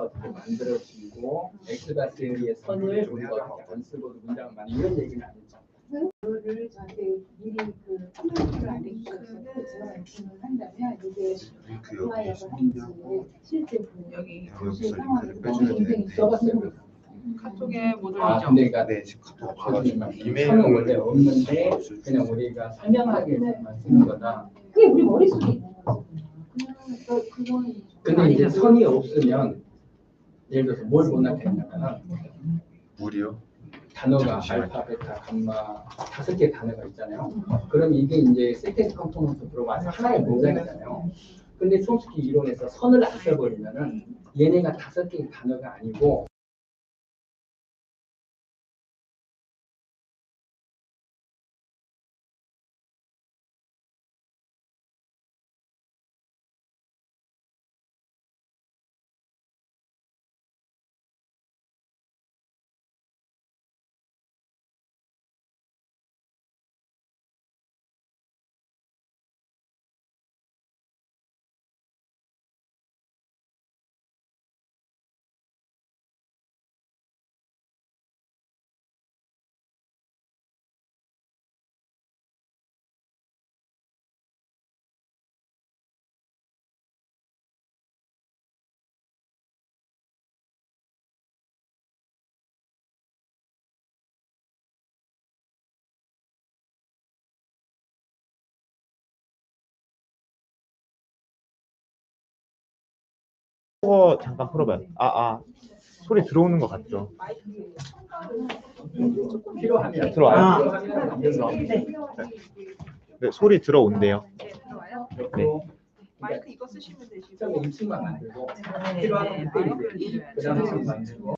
어떻게 만들어지고 엑스바 세리의 선을 우리가 어떻게 안 쓰고도 문장을 많이 이런 얘기는 아니죠. 그거를 저한테 미리 그 컴퓨터를 알려주셔서 제가 질문을 한다면 이게 플라이어가 한지 실제 그 여기 교실 상황에서 굉장히 써봤어요. 카톡에 못 아, 올리죠. 근데 그러니까 네, 지금 카톡 가가지고 이메일은 원래 없는데 그냥 우리가 설명하기만 쓰는 거다. 그게 우리 머릿속에 있는 거죠. 그거는 근데 이제 선이 없으면 예를 들어서 뭘 못 나타내냐면 물이요? 단어가 잠시만요. 알파, 베타, 감마 5개 단어가 있잖아요. 그럼 이게 이제 센텐스 컴포넌트 들어가서 하나의 문장이잖아요. 근데 솔직히 이론에서 선을 안 써버리면은 얘네가 5개의 단어가 아니고 잠깐 풀어봐요. 소리 들어오는 것 같죠? 필요하면 들어와요? 네, 소리 들어온대요. 네, 들어와요. 네. 마이크 이거 쓰시면 되시고. 처음에 2층만 만들고 네, 필요하면 마이크를 그때 이제 드려야죠. 그 다음에 2층 만들고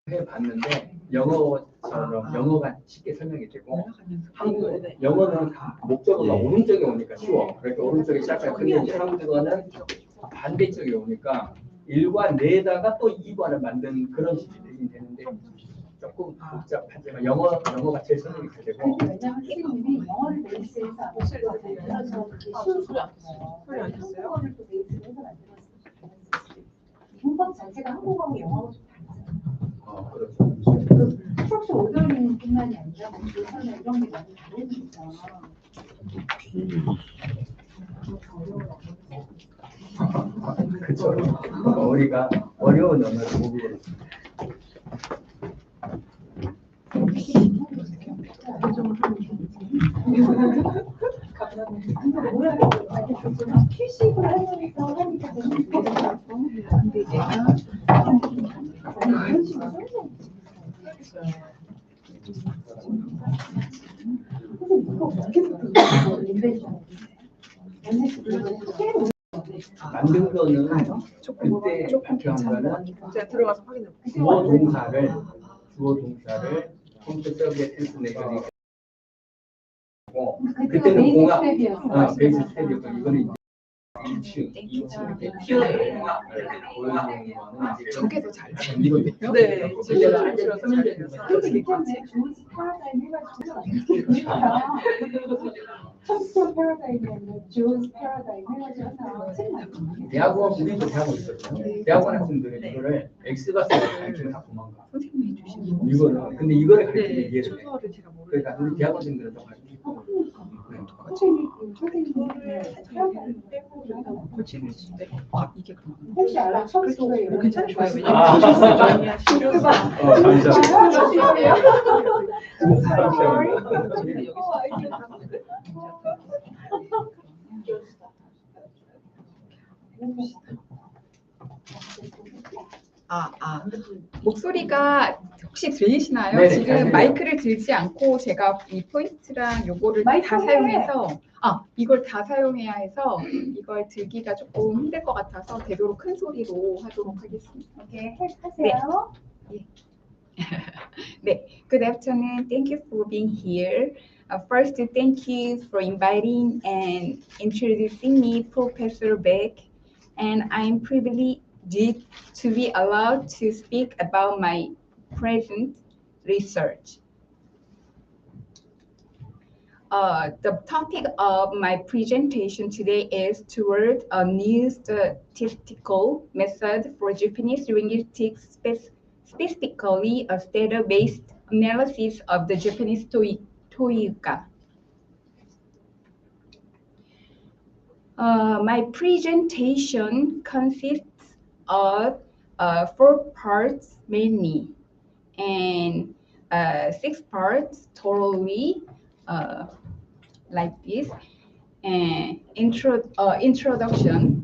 해봤는데 영어처럼 영어가 쉽게 설명이 되고 한국 영어는 다 목적어가 오른쪽에 오니까 쉬워. 그러니까 오른쪽에 시작해요. 근데 이제 한국어는 반대쪽에 오니까 1과 내다가 또 2관을 만든 그런 식이 되긴 되는데 조금 복잡하지만 영어가 제일 설명이 잘 되고 왜냐하면 선생님이 영어를 베이스해서 안 하셔서 만들어서 이렇게 쉬운 소리 안 써요. 한국어를 또 베이스로 해서 만들었어요. 문법 자체가 한국어하고 영어하고 좀 달라요. 그렇죠. 스트럭처 오더링뿐만이 아니라 뭐 교사나 이런 게 많이 다르니까. 그렇죠. 우리가 어려운 언어를 못 배웠습니다. 휴식을 하려니까 근데 얘가 만든 거는 그때 발표한 거는 제가 들어가서 확인해 볼게요. 주어 동사를 컴퓨터 서브에 텐스 내거니 그때는 공학 베이스 스텝이었고 이거는 2층 이렇게 튀어나오는 거는 이제 저게 더 잘 이거예요. 네, 그때는 제가 잘 되셔서 근데 조지 패러다임 해가지고 첨스 패러다임이랑 조지 패러다임 해가지고 대학원 우리도 대학원 있었잖아요. 대학원 학생들은 이거를 엑스바스를 가르치면 다 도망가. 선생님이 해주시는 이거는 근데 이거를 가르치는 네, 이해를 해. 초서를 제가 모르니까. 그러니까 우리 대학원생들은 좀 가르치고 선생님을 빼고 고치를 주는데 이게 그만. 혹시 알아? 첨스가 이런 괜찮아요. 거 왜냐면 실수 많이 하시죠. 목소리가 혹시 들리시나요? 네네, 지금 들려요. 마이크를 들지 않고 제가 이 포인트랑 요거를 다 사용해서 이걸 다 사용해야 해서 이걸 들기가 조금 힘들 것 같아서 되도록 큰 소리로 하도록 하겠습니다. 이렇게 하세요. 네. Good afternoon. Thank you for being here. First, thank you for inviting and introducing me, Professor Beck. And I'm privileged to be allowed to speak about my present research. The topic of my presentation today is toward a new statistical method for Japanese linguistics, specifically a data-based analysis of the Japanese Toyuka. My presentation consists of 4 parts mainly, and 6 parts totally, like this. And introduction.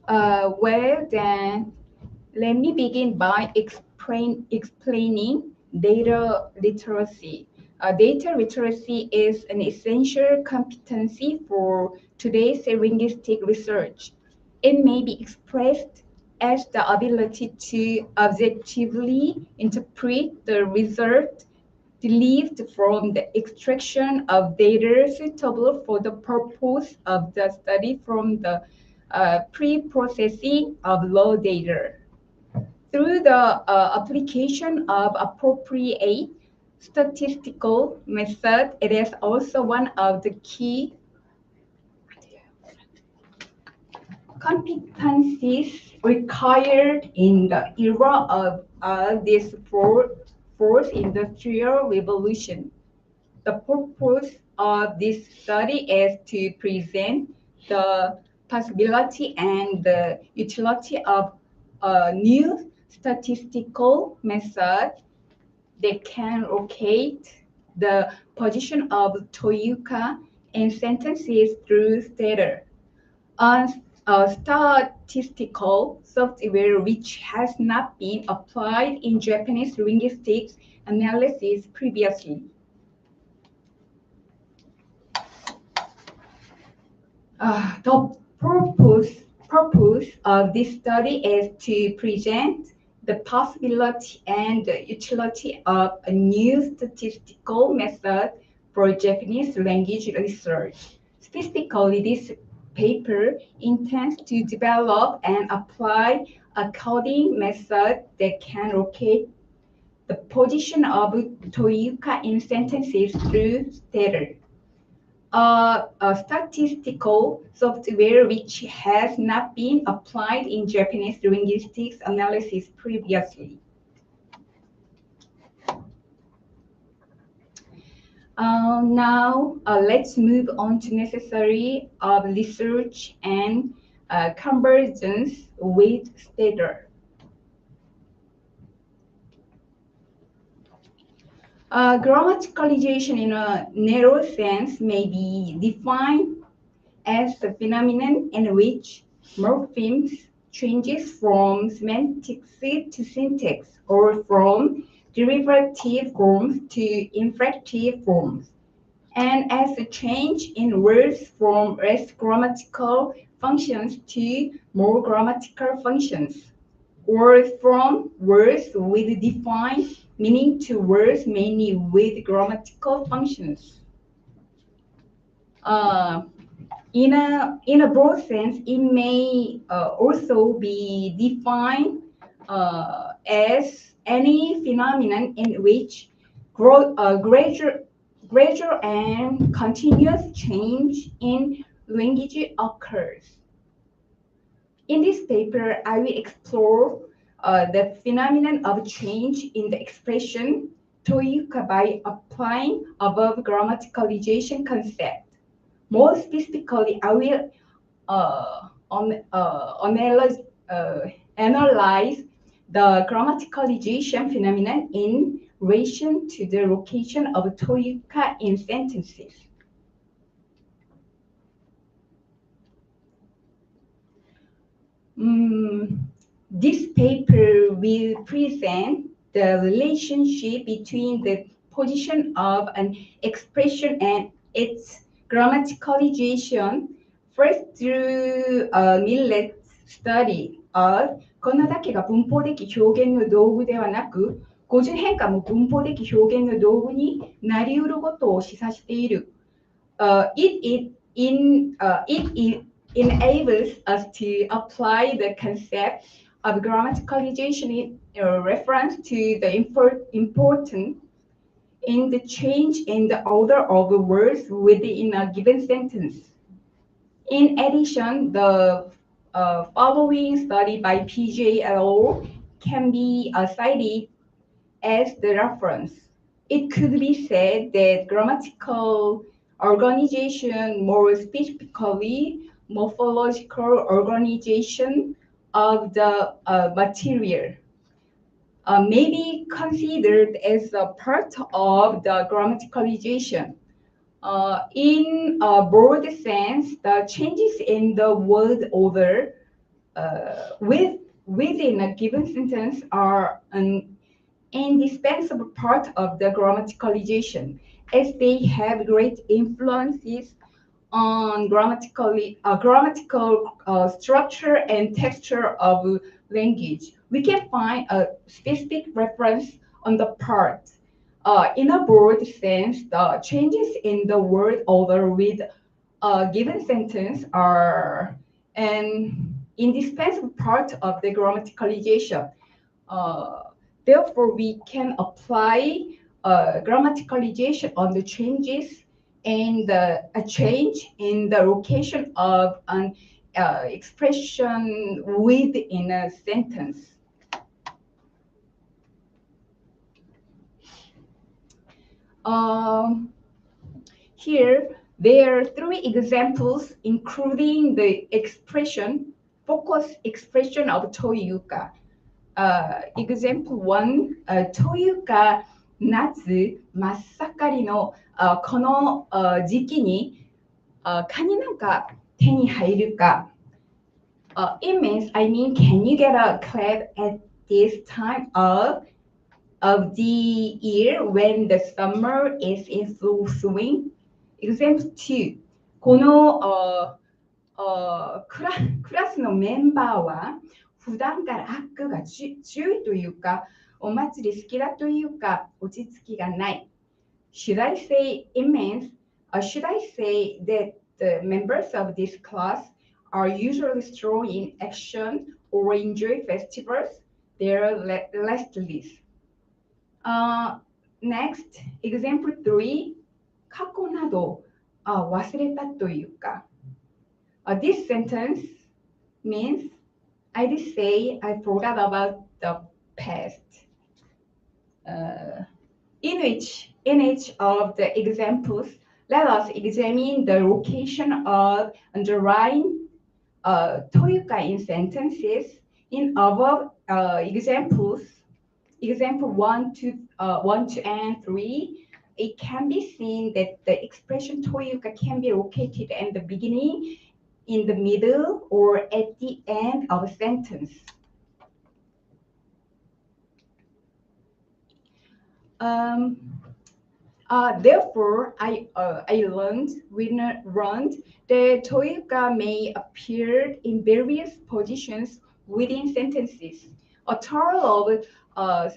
Well, then, let me begin by explaining data literacy. Data literacy is an essential competency for today's linguistic research. It may be expressed as the ability to objectively interpret the result derived from the extraction of data suitable for the purpose of the study from the pre-processing of raw data. Through the application of appropriate statistical method, it is also one of the key competencies required in the era of this fourth industrial revolution. The purpose of this study is to present the possibility and the utility of a new statistical method that can locate the position of Toyuka in sentences through data. A statistical software which has not been applied in Japanese linguistics analysis previously. The purpose of this study is to present the possibility and the utility of a new statistical method for Japanese language research. Specifically, this paper intends to develop and apply a coding method that can locate the position of Toyuka in sentences through data. A statistical software which has not been applied in Japanese linguistics analysis previously. Now, let's move on to necessary of research and convergence with data. Grammaticalization in a narrow sense may be defined as the phenomenon in which morphemes changes from semantics to syntax or from derivative forms to inflective forms, and as a change in words from less grammatical functions to more grammatical functions, or from words with defined meaning to words mainly with grammatical functions. In a broad sense, it may also be defined as any phenomenon in which gradual and continuous change in language occurs. In this paper, I will explore the phenomenon of change in the expression Toyuka by applying above grammaticalization concept. More specifically, I will analyze the grammaticalization phenomenon in relation to the location of Toyuka in sentences. This paper will present the relationship between the position of an expression and its grammaticalization First, through Millet's study of こんなだけが文法的表現の道具ではなく、語順変化も文法的表現の道具になりうることを示唆している。It enables us to apply the concept of grammaticalization in reference to the important in the change in the order of words within a given sentence. In addition, the following study by PJ et al. Can be cited as the reference. It could be said that grammatical organization, more specifically morphological organization of the material, may be considered as a part of the grammaticalization. In a broad sense, the changes in the word order within a given sentence are an indispensable part of the grammaticalization, as they have great influences on grammatical structure and texture of language. We can find a specific reference on the part. In a broad sense, the changes in the word order with a given sentence are an indispensable part of the grammaticalization. Therefore, we can apply grammaticalization on the changes and a change in the location of an expression within a sentence. Here, there are 3 examples, including the focus expression of というか. Example 1, というか夏真っ盛りのこの時期にカニなんか手に入るか. It means, can you get a crab at this time of the year when the summer is in full swing? Example 2, このクラスのメンバーは普段から悪が強いというか、お祭り好きだというか、落ち着きがない。Should I say it means, should I say that the members of this class are usually strong in action or enjoy festivals? They're restless. Next, example 3, 過去など忘れたというか。This sentence means I did say I forgot about the past. In each of the examples, let us examine the location of underlying というか in sentences. In above examples, example 1, 2, and 3, it can be seen that the expression というか can be located at the beginning, in the middle, or at the end of a sentence. Therefore, I learned that というか may appear in various positions within sentences. A total of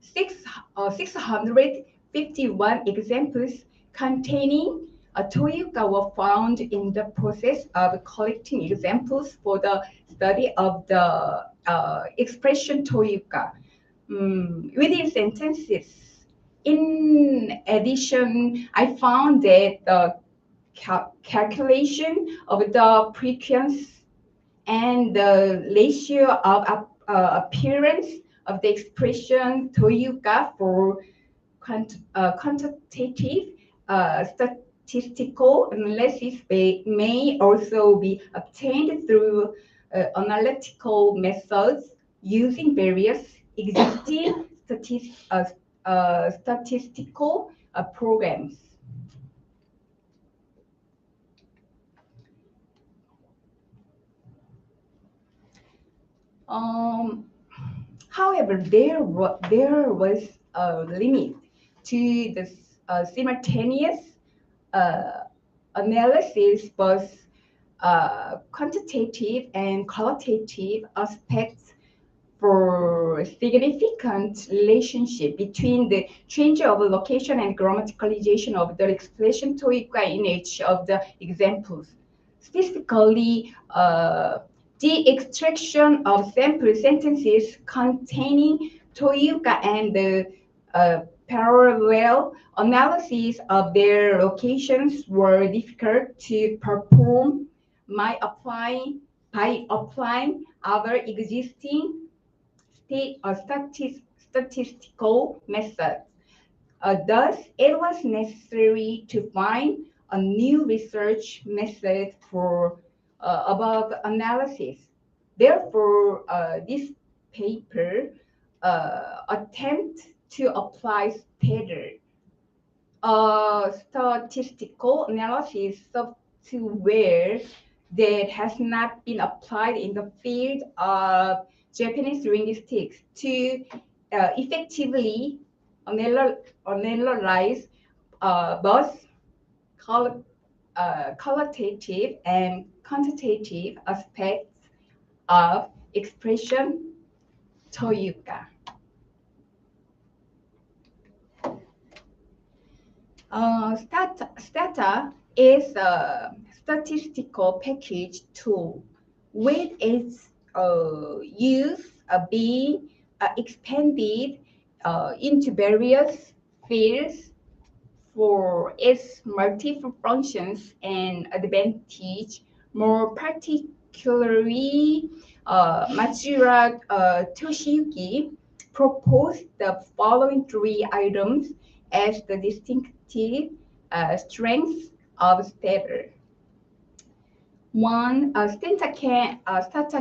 651 examples containing というか were found in the process of collecting examples for the study of the expression というか within sentences. In addition, I found that the calculation of the frequency and the ratio of appearance of the expression というか for quantitative statistical analysis may also be obtained through analytical methods using various existing statistical programs. However, there was a limit to the simultaneous analysis both quantitative and qualitative aspects for significant relationship between the change of location and grammaticalization of the expression toica in each of the examples. Specifically, the extraction of sample sentences containing toica and the parallel analysis of their locations were difficult to perform by applying other existing statistical methods. Thus, it was necessary to find a new research method for above analysis. Therefore, this paper attempts to apply statistical analysis software that has not been applied in the field of Japanese linguistics to effectively analyze both qualitative and quantitative aspects of expression toyuka. Stata is a statistical package tool with its use being expanded into various fields for its multiple functions and advantage. More particularly, Matsura Toshiyuki proposed the following three items as the distinctive strengths of Stata. One, Stata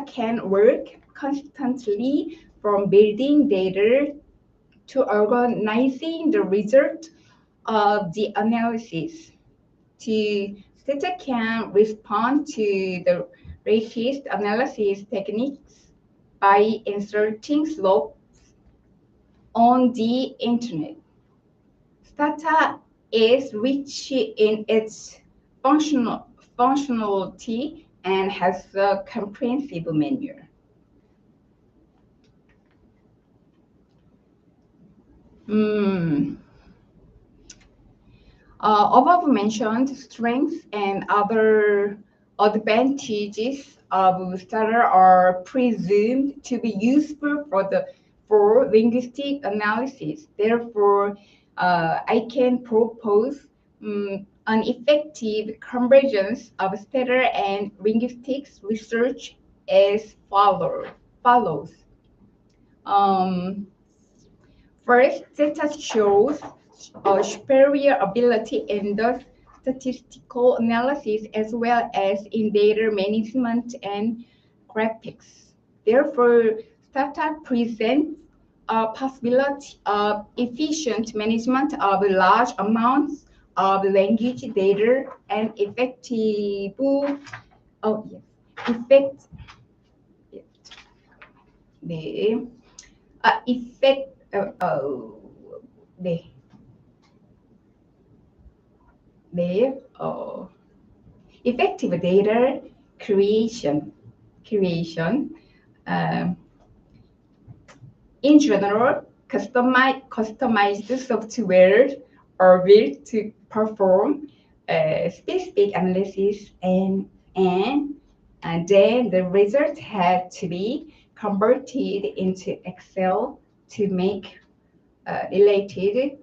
can work constantly from building data to organizing the result of the analysis. Stata can respond to the latest analysis techniques by inserting slopes on the internet. Stata is rich in its functionality and has a comprehensive menu. Above mentioned strengths and other advantages of Stata are presumed to be useful for linguistic analysis. Therefore, I can propose an effective convergence of Stata and linguistics research as follows. First, Stata shows superior ability in the statistical analysis as well as in data management and graphics. Therefore, Stata presents a possibility of efficient management of large amounts of language data and effective effective data creation. In general, customized software are built to perform specific analysis and then the result had to be converted into Excel to make related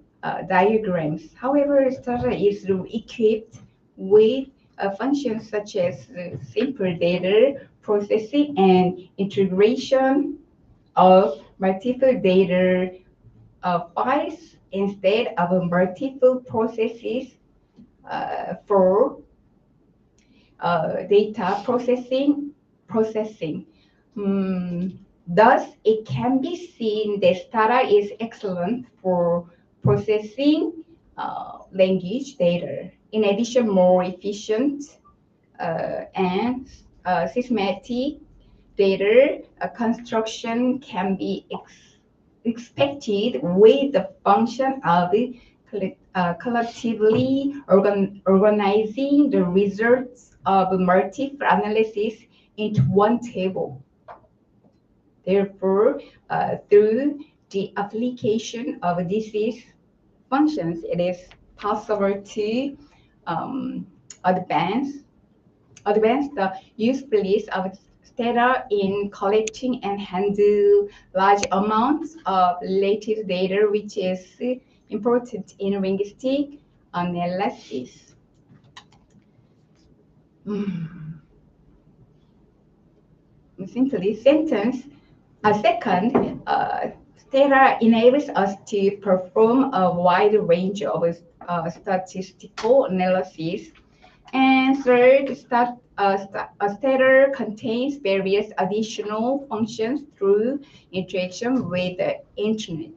diagrams. However, Stata is equipped with functions such as simple data processing and integration of multiple data files instead of multiple processes for data processing. Thus, it can be seen that Stata is excellent for processing language data. In addition, more efficient and systematic data construction can be expected with the function of collectively organizing the results of multiple analysis into one table. Therefore, through the application of these functions, it is possible to advance the usefulness of data in collecting and handle large amounts of related data, which is important in linguistic analysis. Simply, second, data enables us to perform a wide range of statistical analysis. And third, Stata contains various additional functions through interaction with the internet.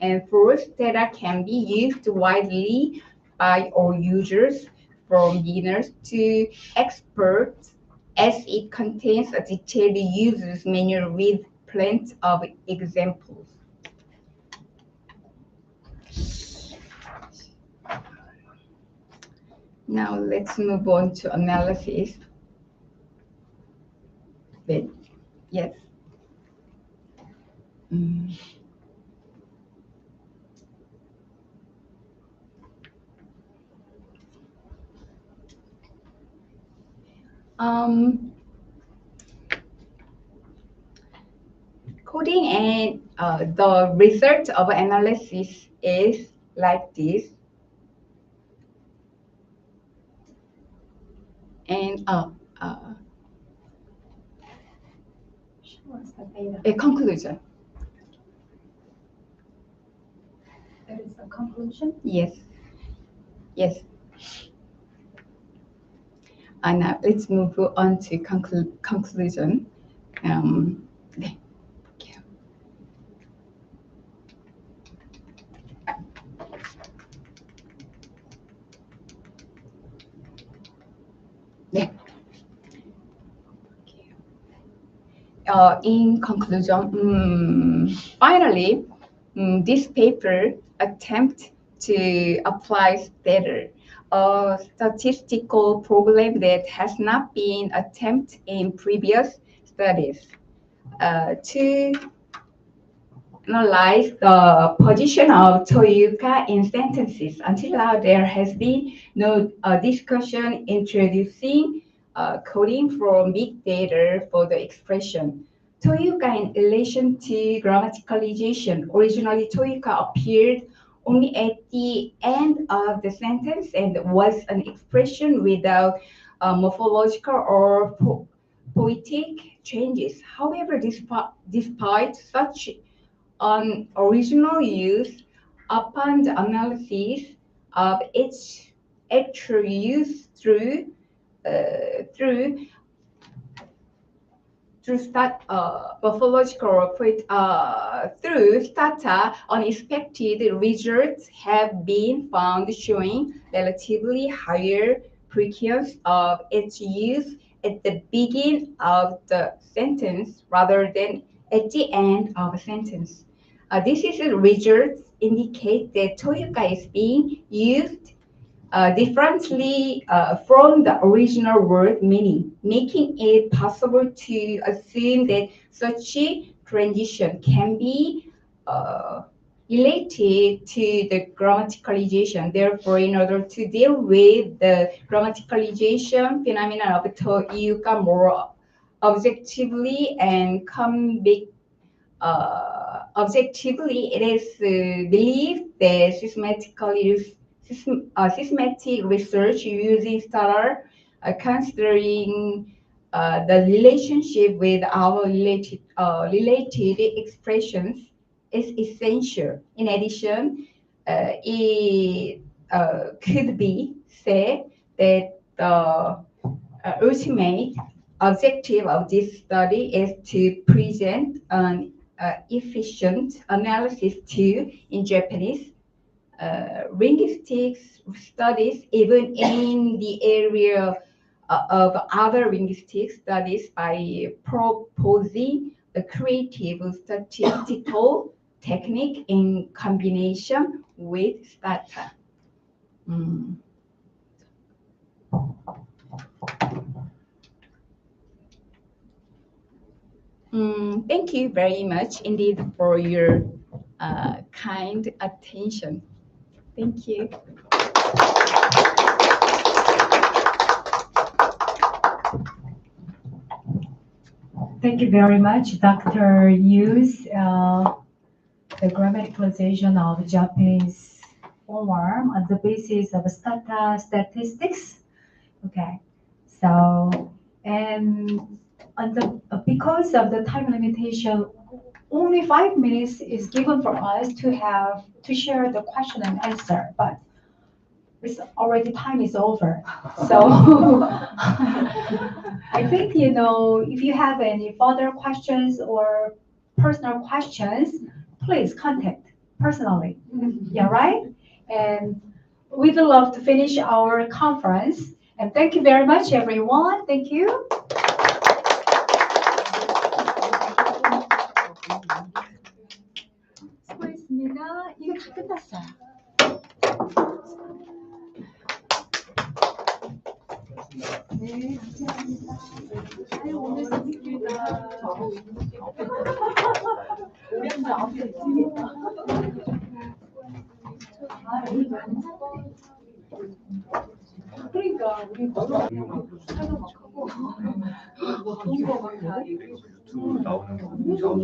And fourth, data can be used widely by all users, from beginners to experts, as it contains a detailed user's manual with plenty of examples. Now let's move on to analysis. Yes. Coding and the result of analysis is like this. And What's the data? a conclusion. That is the conclusion. Yes. Yes. And now let's move on to conclusion. 네. 볼게요. 네. In conclusion, finally, this paper attempts to apply data, a statistical problem that has not been attempted in previous studies, to analyze the position of Toyuka in sentences. Until now, there has been no discussion introducing coding from big data for the expression. Toyuka in relation to grammaticalization. Originally, Toyuka appeared only at the end of the sentence and was an expression without morphological or poetic changes. However, despite such an original use, upon the analysis of its actual use through morphological through stata, unexpected results have been found showing relatively higher frequency of its use at the beginning of the sentence rather than at the end of a sentence. This is the results indicate that Toyuka is being used differently from the original word meaning, making it possible to assume that such a transition can be related to the grammaticalization. Therefore, in order to deal with the grammaticalization phenomenon of Toyuka more objectively and objectively, it is believed that systematic research using Stata, considering the relationship with our related expressions is essential. In addition, it could be said that the ultimate objective of this study is to present an efficient analysis to, in Japanese, linguistics studies, even in the area of other linguistic studies, by proposing a creative statistical technique in combination with starter. Thank you very much indeed for your kind attention. Thank you. Thank you very much, Dr. Yu's the grammaticalization of Japanese form on the basis of statistics. Okay, so and on the because of the time limitation, only 5 minutes is given for us to share the question and answer, but it's already time is over. So I think, if you have any further questions or personal questions, please contact personally. Yeah, right? And we'd love to finish our conference. And thank you very much, everyone. Thank you. 수고했습니다. 이거 다 끝났어요. 네, 감사합니다. 아유, 오늘 재밌습니다. 우리 앞에 있습니다. 아, 우리 그러니까 우리 너무 촬영 막 하고 좋은 거막 다 유튜브 나오는 거